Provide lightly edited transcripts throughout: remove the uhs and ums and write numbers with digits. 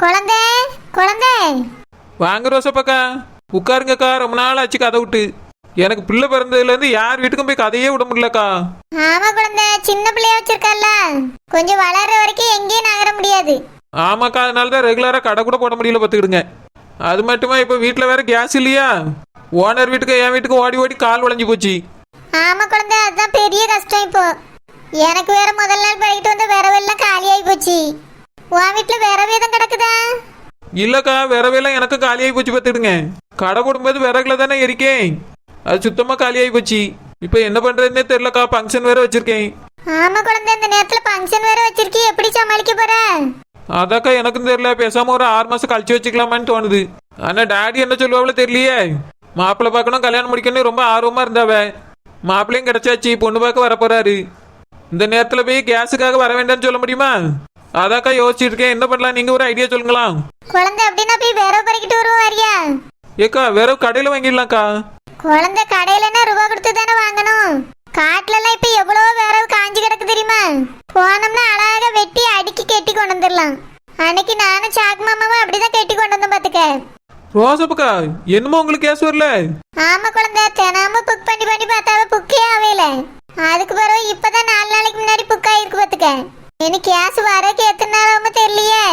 குழந்தை குழந்தை வாங்க ரோசப்பாக்கா, உட்காருங்கக்கா. ரொம்ப நாள் ஆச்சு கதை விட்டு. எனக்கு பிள்ளை பிறந்ததுலேருந்து யார் வீட்டுக்கும் போய் கதையே விட முடியலக்கா. ஆமா குழந்தை, சின்ன பிள்ளைய வச்சிருக்கல்ல, கொஞ்சம் வளர்ற வரைக்கும் எங்கேயும் நகர முடியாது. ஆமாக்கா, அதனால தான் ரெகுலராக கடை கூட போட முடியல பார்த்துக்கிடுங்க. அது மட்டுமா இப்போ வீட்டில் வேற கேஸ் இல்லையா? ஓனர் வீட்டுக்கு என் வீட்டுக்கு ஓடி ஓடி கால் உடஞ்சி போச்சு. ஆமா குழந்தை, அதுதான் பெரிய கஷ்டம். இப்போ எனக்கு வேற முதல் நாள் பழகிட்டு வந்த விரவெல்லாம் காலியாகி போச்சு. உன் வீட்டில் விரவு எதுவும் கிடக்குதா? இல்லைக்கா, விறவையெல்லாம் எனக்கு காலியாகி போச்சு பார்த்துக்கிடுங்க. கடை போடும்போது விறகுல தானே இருக்கேன், அது சுத்தமாக காலியாகி போச்சு. இப்போ என்ன பண்ணுறதுன்னே தெரிலக்கா. ஃபங்க்ஷன் வேற வச்சிருக்கேன். ஆமா குழந்தை, இந்த நேரத்தில் ஃபங்க்ஷன் வேற வச்சிருக்கீ, எப்படி சமாளிக்க போற? அதாக்கா எனக்கும் தெரியல. பேசாம ஒரு 6 மாசம் கழிச்சு வச்சுக்கலாமான்னு தோணுது. ஆனா டாடி என்ன சொல்லுவாங்களோ தெரியலையே. மாப்பிள்ளை பார்க்கணும், கல்யாணம் முடிக்கணும் ரொம்ப ஆர்வமா இருந்தாவ. மாப்பிள்ளையும் கிடைச்சாச்சு, பொண்ணு பார்க்க வரப்போறாரு. இந்த நேரத்துல போய் கேஸுக்காக வர வேண்டாம்னு சொல்ல முடியுமா? அதாக்கா யோசிச்சுட்டு இருக்கேன், என்ன பண்ணலாம், நீங்க ஒரு ஐடியா சொல்லுங்களா? குழந்தை அப்படின்னா போய் விரவு பறிக்கிட்டு வருவோம் வரியா? ஏக்கா வேற கடையில வாங்கிடலாம்க்கா. குழந்தை கடையிலன்னா ரூபா கொடுத்து தானே வாங்கணும். காட்டுல எல்லாம் இப்ப எவ்வளவு விரவு காஞ்சி கிடக்கு தெரியுமா? போனோம்னா அழகா வெட்டி அடுக்கி கெட்டி கொண்டு வந்துடலாம். அன்னைக்கு நானும் சாக்கு மாமாவும் அப்படிதான் கெட்டி கொண்டு வந்தோம் பாத்துக்க. ரோசப்பக்கா, என்னமோ உங்களுக்கு கேஸ் வரல? ஆமா குழந்தை, தினமும் புக் பண்ணி பண்ணி பார்த்தாவே புக்கே ஆவேல. அதுக்கு பிறகு இப்பதான் 4 நாளைக்கு முன்னாடி புக் ஆயிருக்கு பாத்துக்க. எனக்கு கேஸ் வரக்கு எத்தனை நாளாம தெரியலையே.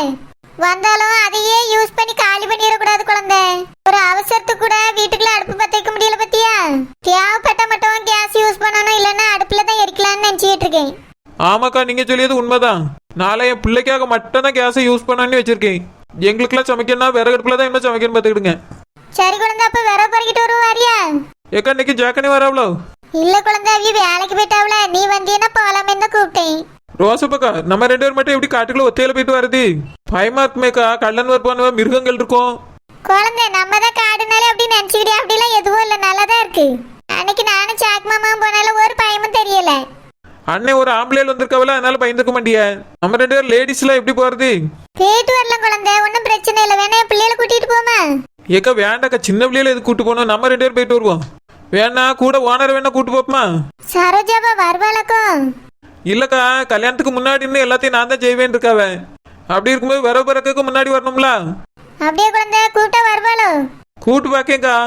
வந்தாலும் அதையே யூஸ் பண்ணி காலி பண்ணிடக்கூடாது குழந்தை. ஒரு அவசரத்துக்கு கூட வீட்டுக்குள்ள அடுப்பு பத்த வைக்க முடியல பத்தியா? தேவைப்பட்ட மட்டும் கேஸ் யூஸ் பண்ணணும், இல்லைன்னா அடுப்புல தான் எரிக்கலாம்னு நினைச்சிட்டு இருக்கேன். ஆமாக்கா, நீங்க சொல்லியது உண்மைதான். நாளை என் பிள்ளைக்காக மட்டும் தான் கேஸை யூஸ் பண்ணான்னு வச்சிருக்கேன். எங்களுக்குலாம் சமைக்கணும்னா விறகு அடுப்புல தான் என்ன சமைக்கணும் பார்த்துக்கிடுங்க. சரி குழந்தை, அப்ப விறகு பறிக்கிட்டு வருவோம் வரியா? ஏக்கா இன்னைக்கு ஜாக்கனி வராவளோ? இல்ல குழந்தை, அவிய வேலைக்கு போயிட்டாவல. நீ வந்தீங்கன்னா போலாமே தான் கூப்பிட்டேன். ரோசப்பக்கா, நம்ம 2 பேர் மட்டும் எப்படி காட்டுக்குள்ள ஒத்தையில போயிட்டு வருது? பயமா இருக்குமேக்கா, கள்ளன் வருவானுவ, மிருகங்கள் இருக்கும். குழந்தை நம்ம தான் காடுனாலே அப்படி நினைச்சுக்கிட்டே, அப்படிலாம் எதுவும் இல்லை, நல்லாதான் இருக்கு. அன்னைக்கு நானும் சாக்கு மாமாவும் போனாலும் ஒரு பயமும் தெரியல. அண்ணே ஒரு ஆம்பளையில் வந்திருக்கவல, அதனால பயந்துக்க மாட்டிய. நம்ம 2 பேர் லேடிஸ்லாம் எப்படி போறது? போயிட்டு வரலாம் குழந்தை, ஒன்றும் பிரச்சனை இல்லை. வேணா என் பிள்ளைகளை கூட்டிட்டு போமா? ஏக்கா வேண்டாக்கா, சின்ன பிள்ளையில எது கூட்டு போகணும்? நம்ம 2 பேர் போயிட்டு வருவோம். வேணா கூட ஓனர் வேணா கூட்டு போப்போமா? சரோஜாவா வருவாளக்கும்? இல்லக்கா, கல்யாணத்துக்கு முன்னாடி இருந்து எல்லாத்தையும் நான் தான் செய்வேன் இருக்காவ. அப்படி இருக்கும்போது வர பிறகு முன்னாடி வரணும்ல. அப்படியே குழந்தை, கூப்பிட்டா வருவாளோ? கூட்டு பாக்கேக்கா.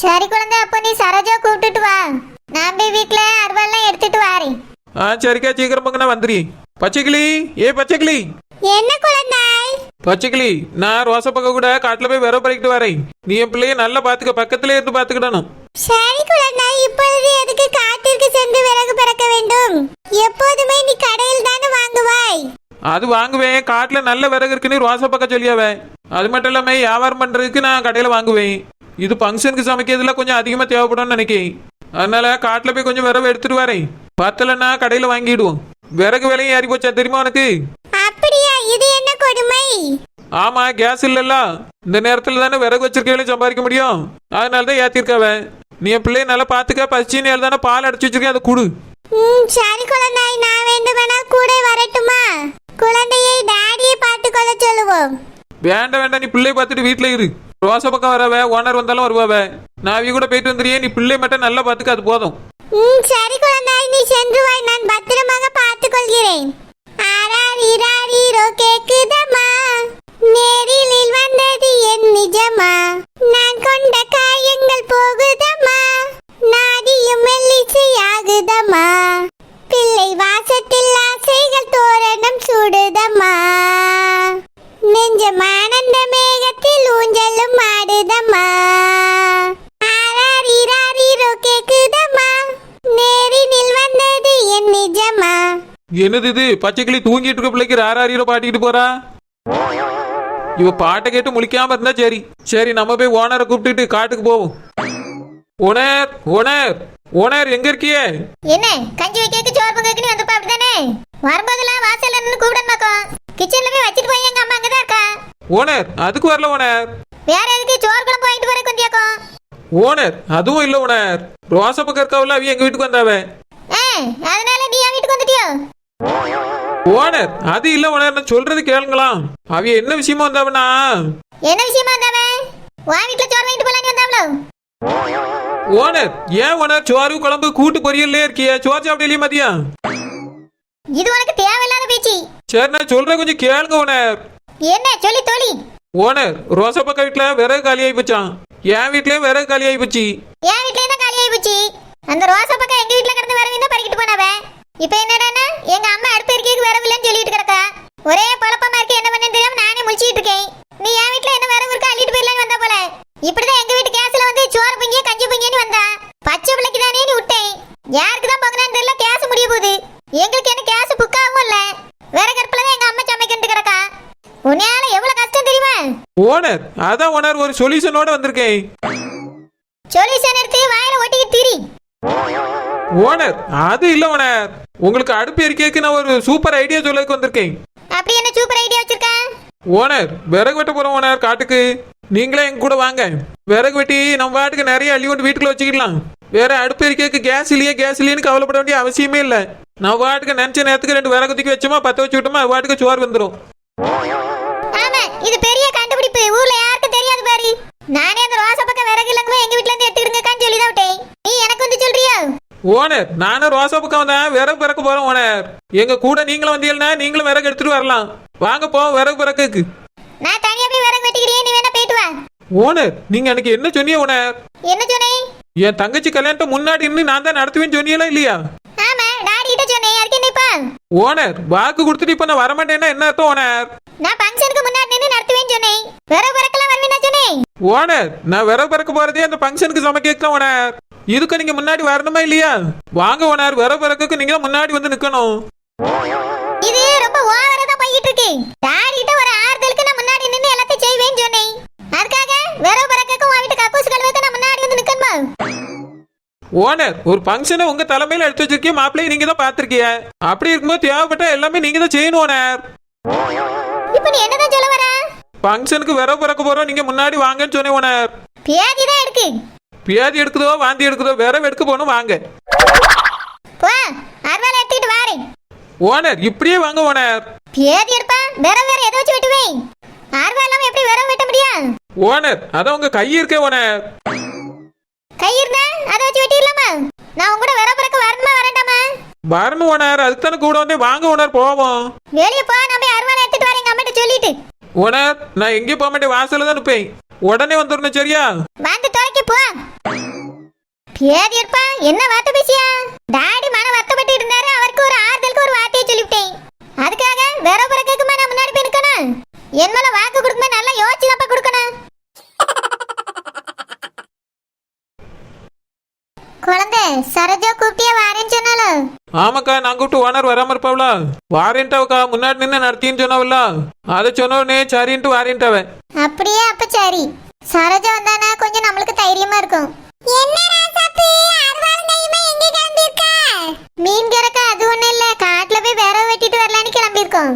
சரி குழந்தை, அப்போ நீ சரோஜா கூப்பிட்டுட்டு வா. நான் போய் வீட்டுல அருவாள்லாம் எடுத்துட்டு வாரேன். சரிக்கா, சீக்கிரம் பக்கம் நான் வந்துடுறேன். பச்சைக்கிளி, ஏ பச்சைக்கிளி. என்ன குழந்தை? பச்சைக்கிளி, நான் ரோசப்பக்கம் கூட காட்டுல போய் விரவ பறிக்கிட்டு வரேன். நீ என் பிள்ளைய நல்லா பாத்துக்க, பக்கத்துல இருந்து பாத்துக்கிடணும். சரி குழந்தை, இப்பொழுது எதுக்கு காட்டிற்கு சென்று விறகு பறக்க வேண்டும்? எப்போதுமே நீ கடையில் தானே வாங்குவாய். அது வாங்குவேன், காட்டுல நல்ல விறகு இருக்குன்னு ரோசப்பக்கம் சொல்லியாவேன். அது மட்டும் இல்லாம வியாபாரம் பண்றதுக்கு நான் கடையில வாங்குவேன். இது ஃபங்க்ஷனுக்கு சமைக்கிறதுல கொஞ்சம் அதிகமா தேவைப்படும்னு நினைக்கிறேன். அதனால காட்டுல போய் கொஞ்சம் விறகு எடுத்துட்டு வரேன். பத்தலன்னா கடையில வாங்கிடுவோம். விறகு விலையும் ஏறி போச்சா தெரியுமா உனக்கு? அப்படியா? இது என்ன கொடுமை? ஆமா, கேஸ் இல்லல்ல. இந்த நேரத்துல தானே விறகு வச்சிருக்கவளையும் சம்பாதிக்க முடியும். அதனாலதான் ஏத்திருக்காவ. நீ என் பிள்ளைய நல்லா பாத்துக்க. பசிச்சின்னு தானே பால் அடைச்சு வச்சிருக்கேன், அதை குடு. சரி குழந்தை, நான் வேண்டுமானா கூட வரட்டுமா? குழந்தையை டாடியை பார்த்துக்கொள்ள சொல்லுவோம். வேண்டாம் வேண்டாம், நீ பிள்ளைய பார்த்துட்டு வீட்டுல இரு. ரோச பக்கம் வரவ, ஓனர் வந்தாலும் வருவாவ. நான் கூட போயிட்டு வந்துறியே, நீ பிள்ளை மட்டும் நல்லா பாத்துக்க, அது போதும். சரி குழந்தை, நீ சென்று வாய், நான் பத்திரமாக பார்த்துக் கொள்கிறேன். ஆராரீரோ கேக்குதம்மா, நேரில் வந்தது என் நிஜமா, நான் கொண்ட காயங்கள் போகுதம்மா, நாடியும் மெல்லிசையாகுதம்மா, பிள்ளை வாசத்தில் ஆசைகள் தோரணம் சூடுதம்மா, நெஞ்சம் ஆனந்த மேகத்தில் ஊஞ்சலும் ஆடுதம்மா, ஆராரீரோ கேக்குதம்மா, நேரில் வந்தது என் நிஜமா. என்னது இது? பச்சைக்கிளி தூங்கிட்டு இருக்க பிள்ளைக்கு ராராரியில பாட்டிக்கிட்டு போறா. இவ பாட்டை கேட்டு முழிக்காம இருந்தா சரி. சரி, நம்ம போய் ஓனரை கூப்பிட்டுட்டு காட்டுக்கு போவோம். ஓனர், ஓனர், ஓனர் எங்க இருக்கியே? என்ன கஞ்சி வைக்க சோறு பொங்கன்னு வந்து அப்படிதானே? வரும்போதெல்லாம் வாசல்ல நின்னு கூப்பிடமாக்கோம். கிச்சன்ல போய் வச்சிட்டு போய் எங்க அம்மா அங்கதான் இருக்கா. ஓனர் அதுக்கு வரல ஓனர். வேற எதுக்கு சோறு குழம்பு வாங்கிட்டு வர கொஞ்சியாக்கும்? ஓனர் அதுவும் இல்ல ஓனர். ரோசா பக்கம் இருக்கவள அவ எங்க வீட்டுக்கு வந்தாவ. அதனால நீ என் வீட்டுக்கு வந்துட்டியோ? ஓனர் அது இல்ல ஓனர், நான் சொல்றது கேளுங்களாம். அவ என்ன விஷயமா வந்தாவனா? என்ன விஷயமா வந்தாவ? உன் வீட்டுல சோறு வாங்கிட்டு போலான்னு வந்தாவளோ? ஓனர் ஏன் ஓனர் சோறு குழம்பு கூட்டு பொரியல்லே இருக்கியா? சோறு சாப்பிடலையே மதியம்? இது உனக்கு தேவையில்லாத பேச்சு. சரி நான் சொல்றேன், கொஞ்சம் கேளுங்க ஓனர். என்ன சொல்லி தோழி? ஓனர் ரோசா பக்கம் வீட்டுல விறகு காலி ஆகி போச்சான். என் வீட்லயும் விறகு காலி ஆகி போச்சு. என் வீட்லயே தான் காலி ஆகி போச்சு. அந்த ரோசா பக்கம் எங்க வீட்ல கிடந்து வரவு தான் பறிக்கிட்டு போனவ. இப்போ என்னடான்னா எங்க அம்மா அடுப்பு எரிக்கைக்கு வரவு இல்லைன்னு சொல்லிட்டு கிடக்கா. ஒரே குழப்பமா இருக்கு, என்ன பண்ணேன்னு தெரியாம நானே முழிச்சிட்டு இருக்கேன். நீ என் வீட்ல என்ன வரவு இருக்கா அள்ளிட்டு போயிடலான்னு வந்தா போல. இப்படிதான் எங்க வீட்டு கேஸ்ல வந்து சோறு பொங்கிய கஞ்சி பொங்கியன்னு வந்தா. பச்சை பிள்ளைக்கு தானே நீ விட்டேன். யாருக்கு தான் பொங்கினான்னு தெரியல, கேஸ் முடிய போகுது. எங்களுக்கு என்ன கேஸ் புக்காகவும் இல்ல. வேற கடுப்புல தான் எங்க அம்மா சமைக்கிட்டு கிடக்கா. உன்னால எவ்வளவு கஷ்டம் தெரியுமா? ஓனர் அதான் ஓனர் ஒரு சொல்யூஷனோட வந்திருக்கேன். சொல்யூஷன் எடுத்து வாயில ஒட்டிக்கிட்டு திரி. ஓனர் அது இல்ல ஓனர், உங்களுக்கு அடுப்பு எரிக்கைக்கு நான் ஒரு சூப்பர் ஐடியா சொல்லக்கு வந்திருக்கேன். அப்படி என்ன சூப்பர் ஐடியா வச்சிருக்க? ஓனர் விறகு வெட்ட போறோம் ஓனர் காட்டுக்கு. நீங்களே எங்க கூட வாங்க. விறகு வெட்டி நம்ம பாட்டுக்கு நிறைய அள்ளி கொண்டு வீட்டுக்குள்ள வச்சுக்கலாம். வேற அடுப்பு எரிக்கைக்கு கேஸ் இல்லையேன்னு கவலைப்பட வேண்டிய அவசியமே இல்லை. நம்ம பாட்டுக்கு நினைச்ச நேரத்துக்கு 2 விறகு தூக்கி வச்சோமா, பத்த வச்சு விட்டோமா, அது பாட்டுக்கு சோறு வந்துடும். ஆமா, இது பெரிய கண்டுபிடிப்பு. ஊர்ல யாருக்கும் தெரியாது பாரு. நானே அந்த ரோசா பக்கம் விறகு இல்லங்க எங்க வீட்ல இருந்து எடுத்துக்கிடுங்கன்னு சொல்லி தான் விட்டேன். நீ எனக்கு வந்து சொல்றியா? ஓனர் நானும் ரோசா பக்கம் வந்தேன், விறகு பிறக்க போறோம் ஓனர். எங்க கூட நீங்களும் வந்தீங்கன்னா நீங்களும் விறகு எடுத்துட்டு வரலாம். வாங்க போ விறகு பிறக்கு. நான் தனியா போய் விறகு வெட்டிக்கிறியே, நீ வேணா போயிட்டு வா. ஓனர் நீங்க எனக்கு என்ன சொன்னீங்க ஓனர்? என்ன சொன்னேன்? என் தங்கச்சி கல்யாணத்தை முன்னாடி இருந்து நான் தான் நடத்துவேன்னு சொன்னீங்களா இல்லையா? ஆமா, டாடி கிட்ட சொன்னேன். அதுக்கு என்ன இப்ப? ஓனர் வாக்கு கொடுத்துட்டு இப்ப நான் வரமாட்டேன்னா என்ன அர்த்தம் ஓனர்? நான் ஃபங்க்ஷனுக்கு முன்னாடி நின்னு நடத்துவேன்னு சொன்னேன். விறகு பிறக்கலாம் வருவேன்னு சொன்னேன். ஓனர் நான் விறகு பிறக்க போறதே அந்த ஃபங்க்ஷனுக்கு சமைக்க ஓனர். இதுக்கு நீங்க முன்னாடி வரணுமா இல்லையா? வாங்க ஓனர், விறகு பிறக்கு நீங்க முன்னாடி வந்து நிக்கணும். இது ரொம்ப ஓவரா தான் போயிட்டு இருக்கு. டாடி கிட்ட ஒரு ஆறுதலுக்கு நான் முன்னாடி நின்னு எல்லாத்தையும் செய்வேன்னு சொன்னேன். அதுக்காக விறகு பிறக்கக்கு உன் வீட்டு கக்கூஸ் கழுவுக்கு நான் முன்னாடி வந்து நிக்கணுமா? ஓனர் ஒரு ஃபங்க்ஷனை உங்க தலைமையில எடுத்து வச்சிருக்கீங்க, மாப்பிள்ளையை நீங்க தான் பாத்திருக்கீங்க. அப்படி இருக்கும்போது தேவைப்பட்ட எல்லாமே நீங்க தான் செய்யணும் ஓனர். இப்ப நீ என்னதான் சொல்ல வர? ஃபங்க்ஷனுக்கு விறகு பிறக்க போறோம், நீங்க முன்னாடி வாங்கன்னு சொன்னேன் ஓனர். பியாதி தான் இருக்கு. பியாதி எடுக்குதோ வாந்தி எடுக்குதோ விறகு எடுக்க போகணும் வாங்க. போ, அருவாளை எடுத்துக்கிட்டு வாரேன். ஓனர் இப்படியே வாங்க ஓனர். பியாதி எடுப்பா, விறகு வேற எதை வச்சு வெட்டுவேன்? அருவாளாம எப்படி விறகு வெட்ட முடியும்? ஓனர் அதான் உங்க கை இருக்கே ஓனர். கை இருந்தா அதை வச்சு வெட்டிடலாமா? நான் உங்க கூட விறகு பிறக்க வரணுமா வரண்டாமா? வரணும் ஓனர், அதுக்கு தானே கூட வந்தே. வாங்க ஓனர் போவோம். வெளியே போ, நான் போய் அருவாளை எடுத்துட்டு வரேன் எங்க அம்மிட்ட சொல்லிட்டு. ஓனர் நான் எங்கேயும் போக மாட்டேன், வாசல்ல தான் நிப்பேன். உடனே வந்துடணும் சரியா? வந்து துறைக்கு போ. பியாதி எடுப்பா, என்ன வார்த்தை பேசியா? டாடி மன வருத்தப்பட்டு இருந்தாரு, அவருக்கு ஒரு ஆறுதலுக்கு ஒரு வார்த்தையை சொல்லிவிட்டேன். அதுக்காக வேற பிறக்குமா நான் முன்னாடி போய் நிக்கணும்? என் மேல வாக்கு கொடுக்கும்போது நல்லா யோசிச்சு தான் கொடுக்கணும். குழந்தை சரோஜா கூப்பிட்டியா வாரேன்னு சொன்னாலும்? ஆமாக்கா நான் கூப்பிட்டு ஓனர் வராம இருப்பாவளா? வாரேன்ட்டாவக்கா முன்னாடி நின்று நடத்தின்னு சொன்னாவல்ல, அதை சொன்னோடனே சரின்ட்டு வாரேன்ட்டாவ. அப்படியே அப்ப சரி. சரோஜா வந்தானா கொஞ்சம் நம்மளுக்கு தைரியமா இருக்கும். என்ன ராசாப்பு அருவாளுங்கையுமா எங்க கிளம்பி இருக்கா? மீன் கறக்க அது ஒண்ணும் இல்ல, காட்டுல போய் விறகு வெட்டிட்டு வரலான்னு கிளம்பி இருக்கோம்.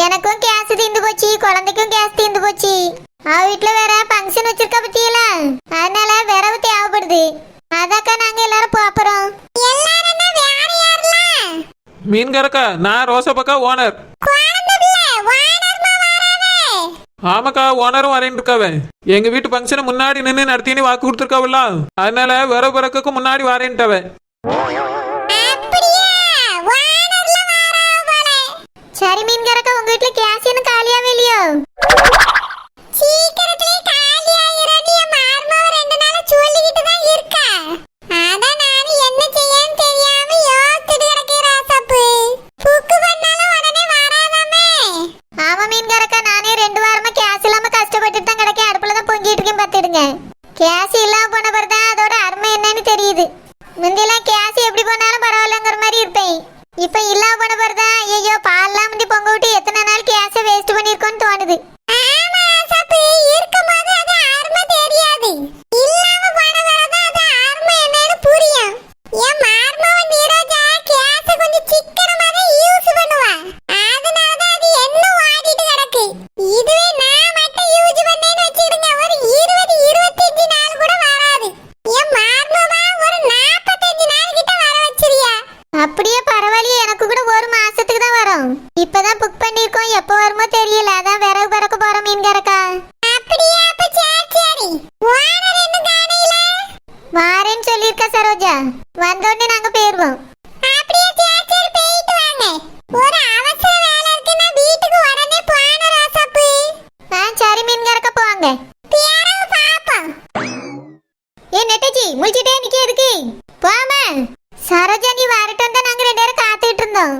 எனக்கும் கேஸ் தீந்து போச்சு, குழந்தைக்கும் கேஸ் தீந்து போச்சு. அவ வீட்டுல வேற ஃபங்க்ஷன் வச்சிருக்க பத்தியல, அதனால விறகு தேவைப்படுது. அதாக்கா நாங்க எல்லாரும் போறோம். எல்லாரும் வேற யாருல? மீன்காரக்கா நான் ரோசா பக்கா ஓனர். ஆமாக்கா ஓனரும் வரேன் இருக்காவ. எங்க வீட்டு ஃபங்க்ஷனை முன்னாடி நின்று நடத்தினு வாக்கு கொடுத்துருக்காவல்ல, அதனால விற பிறக்கு முன்னாடி வரேன்ட்டாவ. சரி மீன்காரக்கா, உங்க வீட்டுல கேஸ் என்ன காலியாவே இல்லையோ? சீக்கிரத்திலே காலியாயிரடி. மார்மாவ 2 நாளா சொல்லிக்கிட்டு தான் இருக்கா. அதான் நானு என்ன செய்யன்னு தெரியாம யோசிச்சுட்டு கிடக்கேன் ராசாப்பு. புக்கு பண்ணாலும் உடனே வராதாமே. ஆமா மீன்காரக்கா, நானே 2 வாரமா கேஸ் இல்லாம கஷ்டப்பட்டுட்டு தான் கிடக்கேன். அடுப்புல தான் பொங்கிட்டு இருக்கேன் பாத்துடுங்க. கேஸ் இல்லாம போன பிறகுதான் அதோட அருமை என்னன்னு தெரியுது. முந்தியெல்லாம் கேஸ் எப்படி போனாலும் பரவாயில்லங்கிற மாதிரி இருப்பேன். இப்ப இல்லாம போன பிறகுதான் ஐயோ பால்லாம் முந்தி பொங்க விட்டு எத்தனை நாள் கேஸை வேஸ்ட் பண்ணிருக்கோன்னு தோணுது. கூட வாங்க ஏ நெட்டச்சி முழிச்சிட்டே நிக்க எதுக்கு போமா சரோஜா நீ வரட்டும் தான் நாங்க ரெண்டு பேரும் காத்துக்கிட்டு இருந்தோம்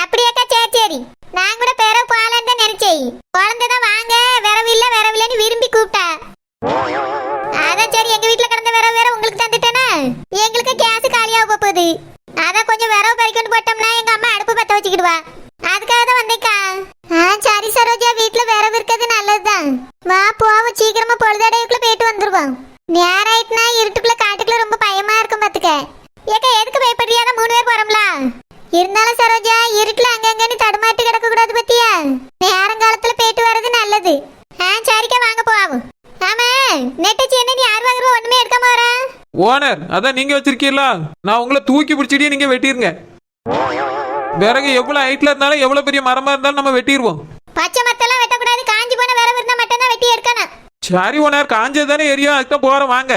அப்படியாக்கா சரி சரி நான் கூட பேர போலான்னு தான் நினைச்சேன் குழந்தை தான் வாங்க வரவில்லைன்னு விரும்பி கூப்பிட்டா அதான் சரி எங்க வீட்டுல கிடந்த வேற உங்களுக்கு தந்துட்டேனா எங்களுக்கு கேஸ் காலியாக போகுது அதான் கொஞ்சம் விரவு பறிக்கொண்டு போட்டோம்னா எங்க அம்மா அடுப்பு பத்த வச்சுக்கிடுவா அதுக்காக தான் வந்தேக்கா சரி சரோஜா வீட்டுல விரவு இருக்கிறது நல்லதுதான் வா போவோம் சீக்கிரமா பொழுதடைக்குள்ள போயிட்டு வந்துருவோம் நேரம் ஆயிட்டுனா இருட்டுக்குள்ள காட்டுக்குள்ள ரொம்ப பயமா இருக்கும் பாத்துக்க ஏக்கா எதுக்கு பயப்படுறியா 3 பேர் போறோம்ல இருந்தாலும் சரோஜா இருட்டுல அங்கங்கன்னு தடுமாட்டி கிடக்க கூடாது பத்தியா நேரங்காலத்துல போயிட்டு வர்றது நல்லது சரிக்கா வாங்க போவோம் ஆமா நெட்டச்சி என்ன நீ யார் வாங்குறோம் ஒண்ணுமே எடுக்காம வர ஓனர் அதான் நீங்க வச்சிருக்கீங்களா நான் உங்களை தூக்கி பிடிச்சிட்டே நீங்க வெட்டிருங்க விறகு எவ்வளவு ஹைட்ல இருந்தாலும் எவ்வளவு பெரிய மரமா இருந்தாலும் நம்ம வெட்டிடுவோம் பச்சை மத்தெல்லாம் வெட்டக்கூடாது காஞ்சி போன விரவு இருந்தா மட்டும் தான் வெட்டி எடுக்கணும் சரி ஓனர் காஞ்சதானே எரியும் அதுதான் போறோம் வாங்க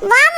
வாமா